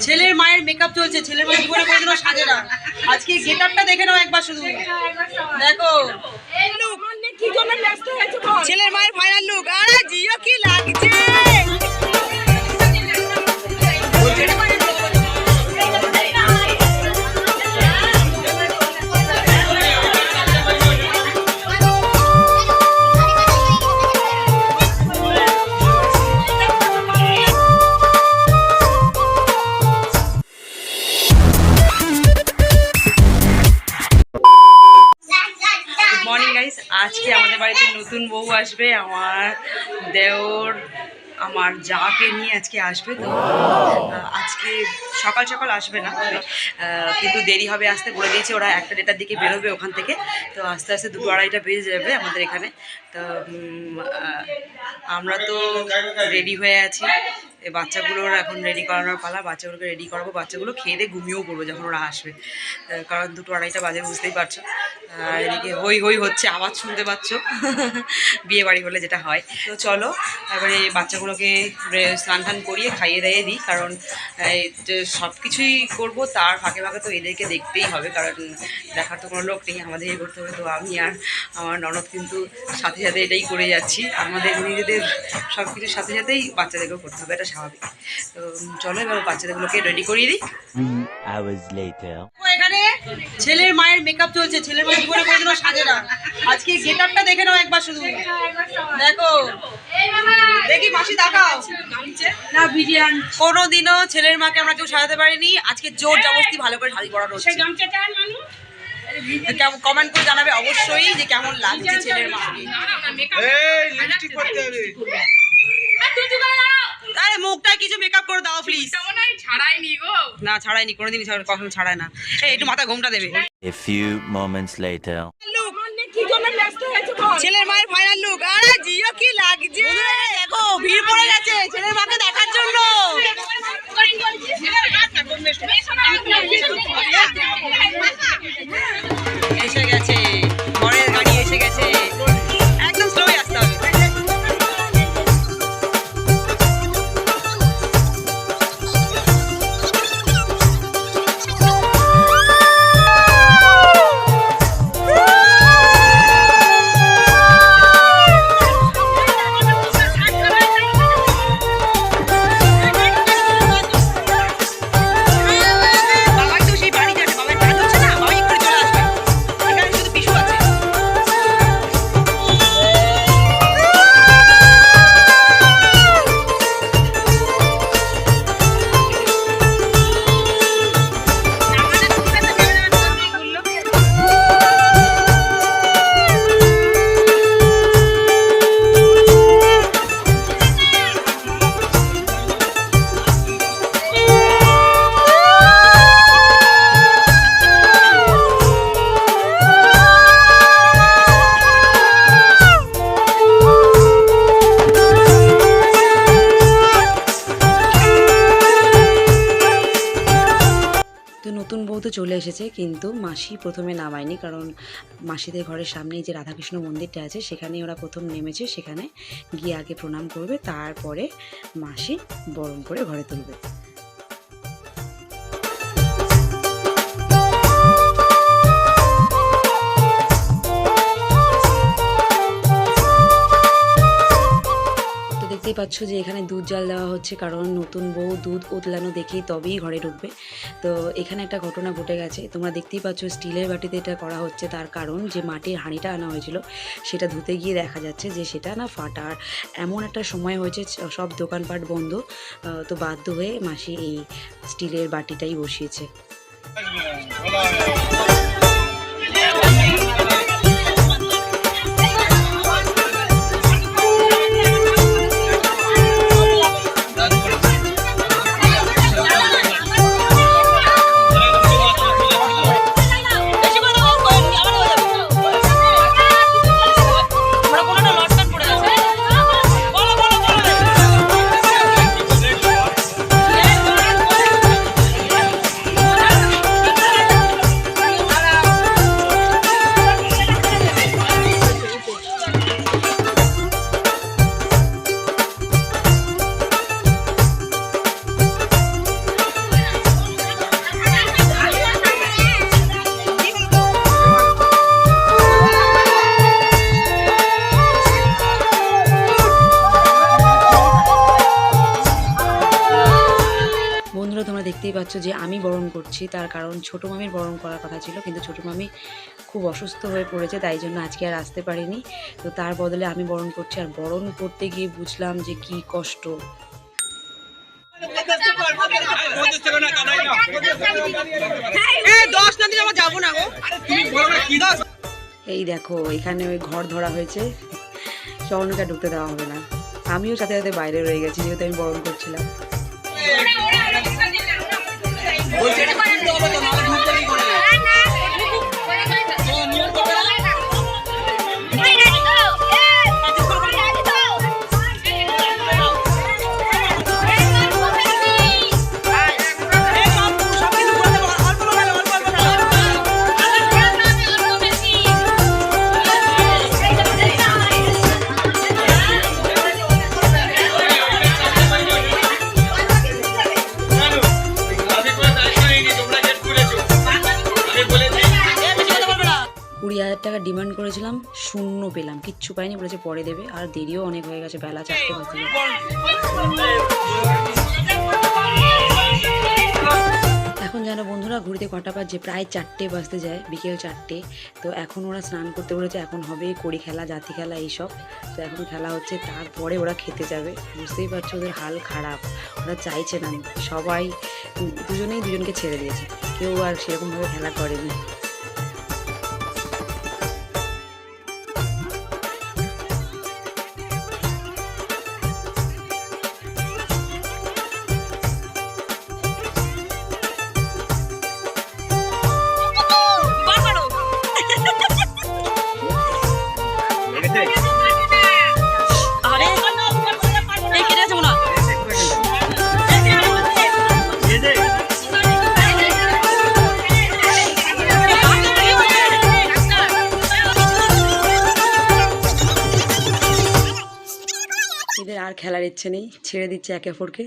ছেলের মায়ের মেকআপ চলছে, ছেলের মায়ের জীবনে কোনোদিনও সাজে না। আজকে গেটআপটা দেখে নাও একবার, শুধু দেখো ছেলের মায়ের ফাইনাল লুক। আরে জিও কি লাগছে! আজকে আমাদের বাড়িতে নতুন বউ আসবে, আমার দেওর আমার যাকে নিয়ে আজকে আসবে। তো আজকে সকাল সকাল আসবে না, কিন্তু দেরি হবে আসতে, বলে দিয়েছে ওরা 1টা-1:30টার দিকে বেরোবে ওখান থেকে। তো আস্তে আস্তে 2-2:30টা বেজে যাবে আমাদের এখানে। তো আমরা তো রেডি হয়ে আছি, এই বাচ্চাগুলোর এখন রেডি করানোর পালা। বাচ্চাগুলোকে রেডি করাবো, বাচ্চাগুলো খেয়ে দিয়ে ঘুমিয়েও পড়বো যখন ওরা আসবে, কারণ 2-2:30টা বাজে, বুঝতেই পারছো। আর এদিকে হই হই হচ্ছে, আওয়াজ শুনতে পাচ্ছ, বিয়ে বাড়ি হলে যেটা হয়। তো চলো এবারে বাচ্চাগুলোকে স্নান টান করিয়ে খাইয়ে দিয়ে দিই, কারণ সব কিছুই করবো তার ফাঁকে ফাঁকে তো এদেরকে দেখতেই হবে, কারণ দেখার তো কোনো লোক নেই, আমাদেরই করতে হবে। তো আমি আর আমার ননদ কিন্তু সাথে সাথে এটাই করে যাচ্ছি, আমাদের নিজেদের সব কিছুর সাথে সাথেই বাচ্চাদেরকেও করতে হবে, এটা স্বাভাবিক। তো চলো এবার বাচ্চাদেরগুলোকে রেডি করিয়ে দিই। এখানে ছেলের মায়ের মেকআপ চলছে, ছেলের মায়ের জীবনে কোনোদিনও সাজে না। আজকে গেটআপটা দেখে নাও একবার, শুধু দেখো দেখি মাসি দেখাও না। বিরিয়ানি কোনোদিনও ছেলের মাকে আমরা কেউ সাজাতে পারিনি, আজকে জোর জবরদস্তি ভালো করে শাড়ি পরানো হচ্ছে। কমেন্ট করে জানাবে অবশ্যই যে কেমন লাগছে ছেলের মাকে। আরে মুখটা কিছু মেকআপ করে দাও প্লিজ। ছাড়াইনি গো, না ছাড়াইনি, কোনোদিনই কখনো ছাড়ায় না। এই একটু মাথা ঘোমটা দেবে। A few moments later. ছেলের মায়ের ফাইনাল লুক। আরে জিও কি লাগছে! দেখো ভিড় পড়ে গেছে ছেলের মাকে দেখার জন্য। এসে গেছে, বরের গাড়ি এসে গেছে, একদম স্লোই আসতে হবে। নতুন বউ তো চলে এসেছে, কিন্তু মাসি প্রথমে নামায়নি, কারণ মাসিদের ঘরের সামনেই যে রাধাকৃষ্ণ মন্দিরটা আছে সেখানে ওরা প্রথম নেমেছে, সেখানে গিয়ে আগে প্রণাম করবে, তারপরে মাসি বরণ করে ঘরে তুলবে। দেখতেই পাচ্ছ যে এখানে দুধ জাল দেওয়া হচ্ছে, কারণ নতুন বউ দুধ উতলানো দেখেই তবেই ঘরে ঢুকবে। তো এখানে একটা ঘটনা ঘটে গেছে, তোমরা দেখতেই পাচ্ছ স্টিলের বাটিতে এটা করা হচ্ছে, তার কারণ যে মাটির হাঁড়িটা আনা হয়েছিল সেটা ধুতে গিয়ে দেখা যাচ্ছে যে সেটা না ফাটা। আর এমন একটা সময় হয়েছে সব দোকানপাট বন্ধ, তো বাধ্য হয়ে মাসি এই স্টিলের বাটিটাই বসিয়েছে। বন্ধুরা তোমরা দেখতেই পাচ্ছ যে আমি বরণ করছি, তার কারণ ছোটো মামির বরণ করার কথা ছিল, কিন্তু ছোটো মামি খুব অসুস্থ হয়ে পড়েছে, তাই জন্য আজকে আর আসতে পারিনি। তো তার বদলে আমি বরণ করছি, আর বরণ করতে গিয়ে বুঝলাম যে কি কষ্ট। এই দেখো এখানে ওই ঘর ধরা হয়েছে, স্বর্ণকে ঢুকতে দেওয়া হবে না। আমিও সাথে সাথে বাইরে রয়ে গেছি, যেহেতু আমি বরণ করছিলাম। টাকা ডিমান্ড করেছিলাম, শূন্য পেলাম, কিচ্ছু পাইনি, বলেছে পরে দেবে। আর দেরিও অনেক হয়ে গেছে, বেলা 4টে বাজে। এখন জানো বন্ধুরা ঘুরতে কটা বাজে, প্রায় 4টে বাজতে যায়, বিকেল 4টে। তো এখন ওরা স্নান করতে বলেছে, এখন হবে কড়ি খেলা, জাতি খেলা, এইসব। তো এখন খেলা হচ্ছে, তারপরে ওরা খেতে যাবে। বুঝতেই পারছো ওদের হাল খারাপ, ওরা চাইছে না। সবাই দুজনেই দুজনকে ছেড়ে দিয়েছে, কেউ আর সেরকমভাবে খেলা করেনি। এদের আর খেলার ইচ্ছে নেই, ছেড়ে দিচ্ছে একে অপরকে,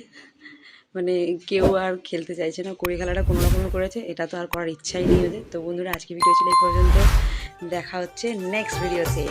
মানে কেউ আর খেলতে চাইছে না। কড়ি খেলাটা কোনো রকম করেছে, এটা তো আর করার ইচ্ছাই নেই ওদের। তো বন্ধুরা আজকে ভিডিও ছিল এই পর্যন্ত, দেখা হচ্ছে নেক্সট ভিডিওতে।